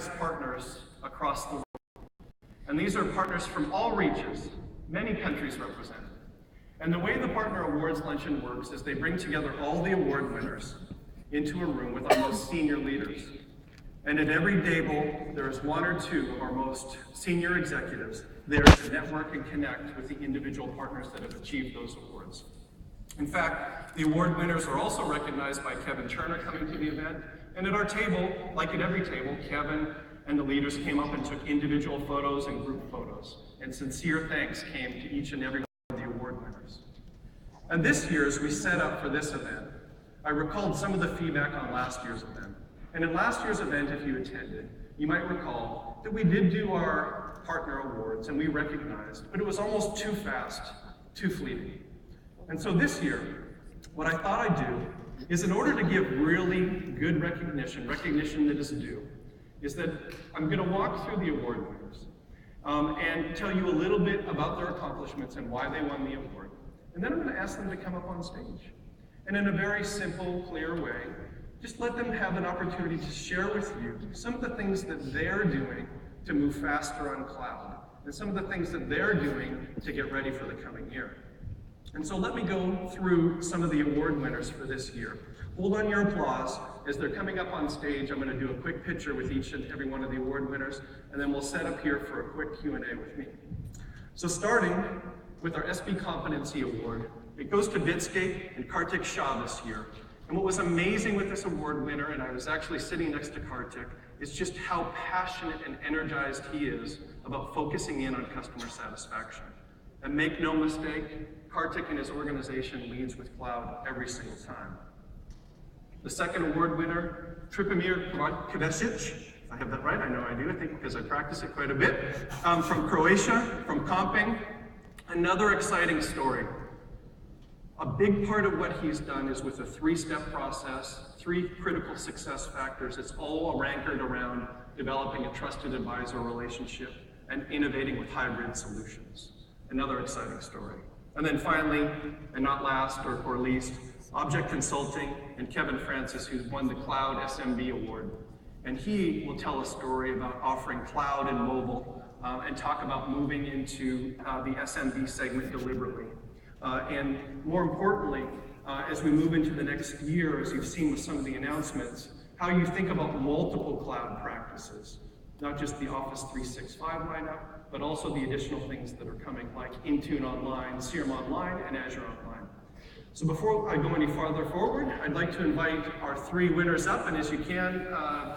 recognized partners across the world. And these are partners from all reaches, many countries represented. And the way the Partner Awards Luncheon works is they bring together all the award winners into a room with our most senior leaders. And at every table, there is one or two of our most senior executives there to network and connect with the individual partners that have achieved those awards. In fact, the award winners are also recognized by Kevin Turner coming to the event. And at our table, like at every table, Kevin and the leaders came up and took individual photos and group photos. And sincere thanks came to each and every one of the award winners. And this year, as we set up for this event, I recalled some of the feedback on last year's event. And in last year's event, if you attended, you might recall that we did do our partner awards and we recognized, but it was almost too fast, too fleeting. And so this year, what I thought I'd do is, in order to give really good recognition that is due, is that I'm going to walk through the award winners and tell you a little bit about their accomplishments and why they won the award. And then I'm going to ask them to come up on stage. And in a very simple, clear way, just let them have an opportunity to share with you some of the things that they're doing to move faster on cloud, and some of the things that they're doing to get ready for the coming year. And so let me go through some of the award winners for this year. Hold on your applause. As they're coming up on stage, I'm going to do a quick picture with each and every one of the award winners, and then we'll set up here for a quick Q&A with me. So starting with our SB Competency Award, it goes to Bitscape and Kartik Shah this year. And what was amazing with this award winner, and I was actually sitting next to Kartik, is just how passionate and energized he is about focusing in on customer satisfaction. And make no mistake, Kartik and his organization leads with cloud every single time. The second award winner, Tripomir Kevesic, I have that right, I know I do, I think because I practice it quite a bit, from Croatia, from Comping. Another exciting story. A big part of what he's done is with a three-step process, 3 critical success factors. It's all anchored around developing a trusted advisor relationship and innovating with hybrid solutions. Another exciting story. And then finally, and not last or least, Object Consulting and Kevin Francis, who's won the Cloud SMB Award. And he will tell a story about offering cloud and mobile and talk about moving into the SMB segment deliberately. And more importantly, as we move into the next year, as you've seen with some of the announcements, how you think about multiple cloud practices, not just the Office 365 lineup, but also the additional things that are coming, like Intune Online, CRM Online, and Azure Online. So before I go any farther forward, I'd like to invite our 3 winners up, and as you can,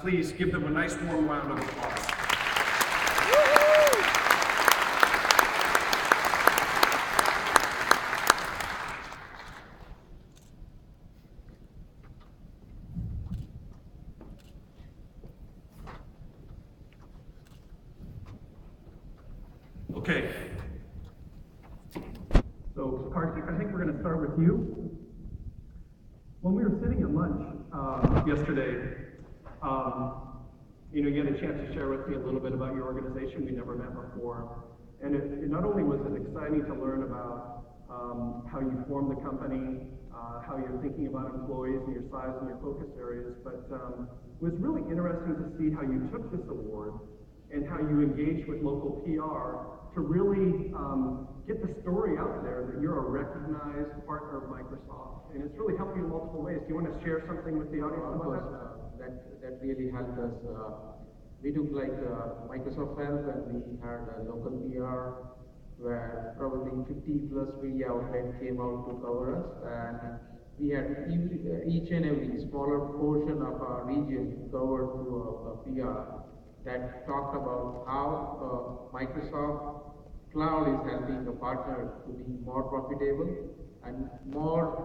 please give them a nice warm round of applause. Okay. So, Kartik, I think we're going to start with you. When we were sitting at lunch yesterday, you had a chance to share with me a little bit about your organization. We never met before. And it not only was it exciting to learn about how you formed the company, how you're thinking about employees and your size and your focus areas, but it was really interesting to see how you took this award and how you engaged with local PR to really get the story out there that you're a recognized partner of Microsoft. And it's really helped you in multiple ways. Do you want to share something with the audience about that? That really helped us. We took Microsoft help, and we had a local PR where probably 50 plus media outlets came out to cover us, and we had each and every smaller portion of our region covered through a PR that talked about how Microsoft Cloud is helping the partners to be more profitable, and more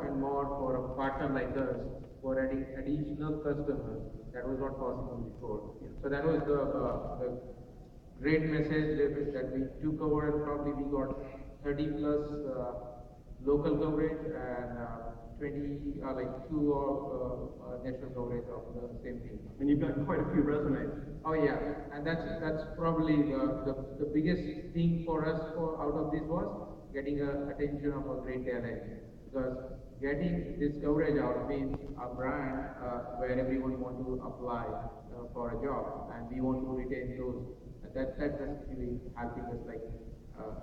for a partner like us for adding additional customers that was not possible before. So that was the great message that we took over, and probably we got 30 plus local coverage and 20, two of national coverage of the same thing. And you've got quite a few resumes. Oh yeah, and that's probably the biggest thing for us out of this was getting attention of a great talent, because getting this coverage out means a brand where everyone wants to apply for a job, and we want to retain those. That's really helping us like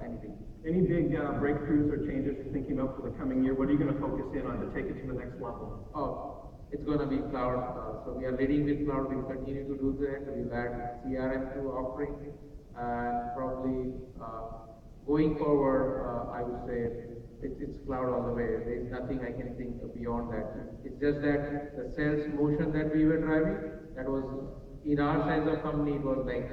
anything. Any big breakthroughs or changes you're thinking about for the coming year? What are you going to focus in on to take it to the next level? Oh, it's going to be cloud. So we are leading with cloud. We'll continue to do that. We'll add CRM to offering, and probably going forward, I would say it's cloud all the way. There's nothing I can think beyond that. It's just that the sales motion that we were driving, that was in our size of company, it was like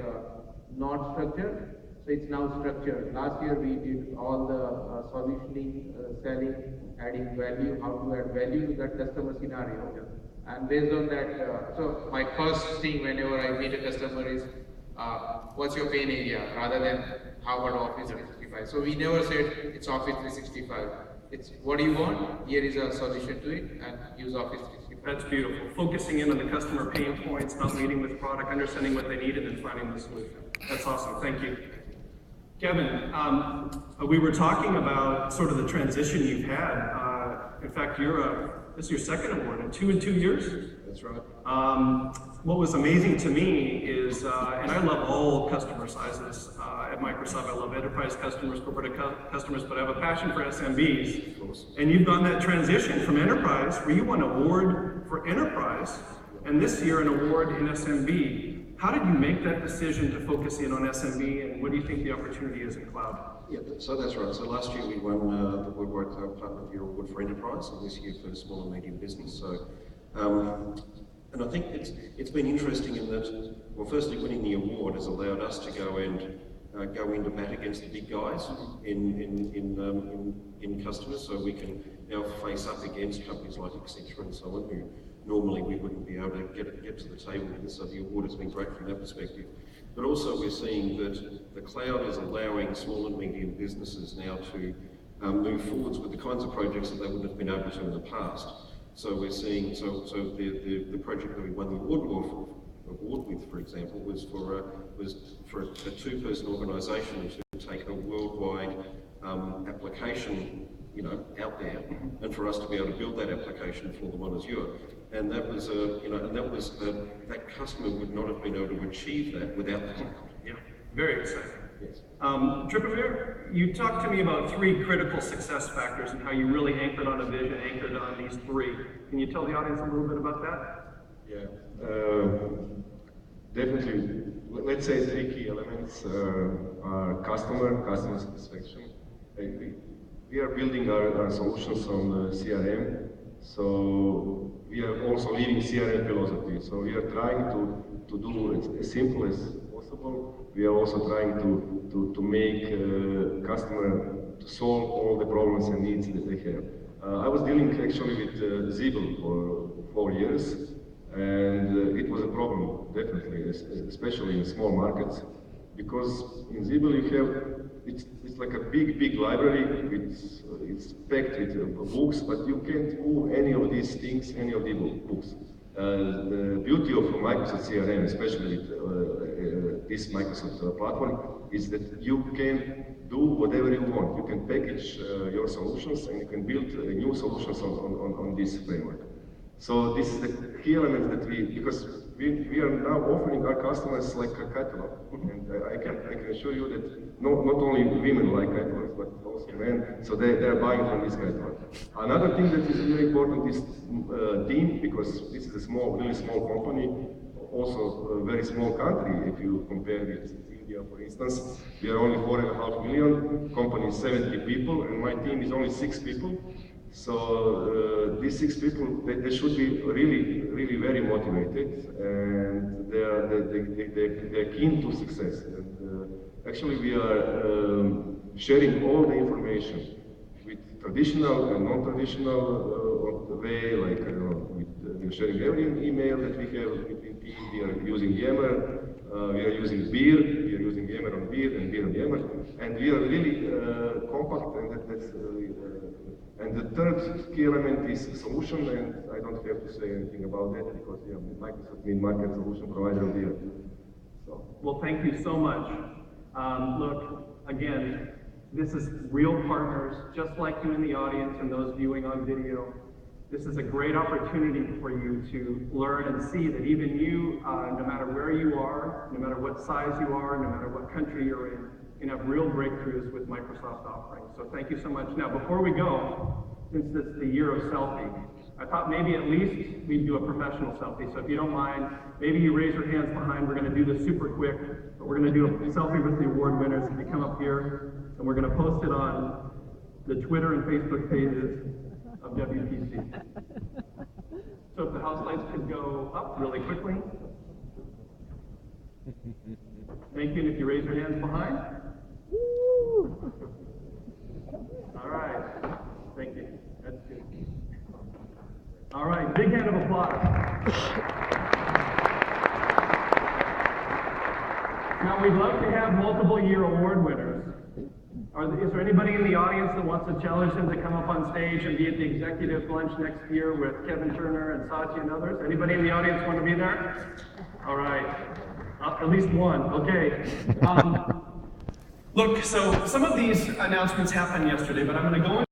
not structured. So it's now structured. Last year we did all the solutioning, selling, adding value, how to add value to that customer scenario. And based on that, so my first thing whenever I meet a customer is, what's your pain area, rather than how about Office 365. So we never said it's Office 365. It's what do you want? Here is a solution to it, and use Office 365. That's beautiful. Focusing in on the customer pain points, not leading with product, understanding what they need, and then finding the solution. That's awesome. Thank you. Kevin, we were talking about sort of the transition you've had. In fact, this is your second award in 2 years. That's right. What was amazing to me is, and I love all customer sizes at Microsoft. I love enterprise customers, corporate customers, but I have a passion for SMBs. Of course. And you've done that transition from enterprise, where you won an award for enterprise, and this year an award in SMB. How did you make that decision to focus in on SMB, and what do you think the opportunity is in cloud? Yeah, so that's right. So last year we won the Woodwork Partner of the Year Award for Enterprise, and this year for small and medium business. So, and I think it's been interesting in that, well, firstly, winning the award has allowed us to go into bat against the big guys in customers, so we can now face up against companies like Accenture and so on, who normally we wouldn't be able to get to the table with. So the award has been great from that perspective. But also we're seeing that the cloud is allowing small and medium businesses now to move forwards with the kinds of projects that they wouldn't have been able to in the past. So we're seeing, the project that we won the award with, for example, was for a two-person organisation to take a worldwide application, out there, and for us to be able to build that application for them on Azure. And that was, that customer would not have been able to achieve that without the cloud. Yeah, very exciting. Yes. Tripamir, you talked to me about 3 critical success factors and how you really anchored on a vision, anchored on these 3. Can you tell the audience a little bit about that? Yeah, definitely. Let's say 3 key elements are customer satisfaction. We are building our solutions on CRM, so we are also living CRM philosophy. So we are trying to do it as simple as possible. We are also trying to make customer to solve all the problems and needs that they have. I was dealing actually with Zebel for 4 years, and it was a problem, definitely, especially in small markets, because in Zebel you have, it's like a big library. It's packed with books, but you can't move any of these things, any of the books. The beauty of Microsoft CRM, especially with this Microsoft platform, is that you can do whatever you want. You can package your solutions, and you can build new solutions on this framework. So this is the key element that because we are now offering our customers like a catalog, and I can assure you that not only women like catalogs, but also men, so they are buying from this catalog. Another thing that is really important is team, because this is a really small company, also a very small country if you compare with India, for instance. We are only 4.5 million, company is 70 people, and my team is only 6 people. So these 6 people, they should be really very motivated, and they are keen to success. And actually, we are sharing all the information with traditional and non-traditional way. Like we are sharing every email that we have between teams. We are using Yammer. We are using Beer. We are using Yammer on Beer and Beer on Yammer, and we are really compact, and that's. And the third key element is solution, and I don't have to say anything about that because Microsoft Midmarket solution provider of the year. So. Well, thank you so much. Look, again, this is real partners, just like you in the audience and those viewing on video. This is a great opportunity for you to learn and see that even you, no matter where you are, no matter what size you are, no matter what country you're in, can have real breakthroughs with Microsoft offerings. So thank you so much. Now, before we go, since it's the year of selfie, I thought maybe at least we'd do a professional selfie. So if you don't mind, maybe you raise your hands behind. We're going to do this super quick, but we're going to do a selfie with the award winners. If you come up here, and we're going to post it on the Twitter and Facebook pages of WPC. So if the house lights could go up really quickly. Thank you, and if you raise your hands behind. All right, thank you, that's good. All right, big hand of applause. Now we'd love to have multiple year award winners. Is there anybody in the audience that wants to challenge them to come up on stage and be at the executive lunch next year with Kevin Turner and Satya and others? Anybody in the audience want to be there? All right, at least one, okay. Look, so some of these announcements happened yesterday, but I'm going to go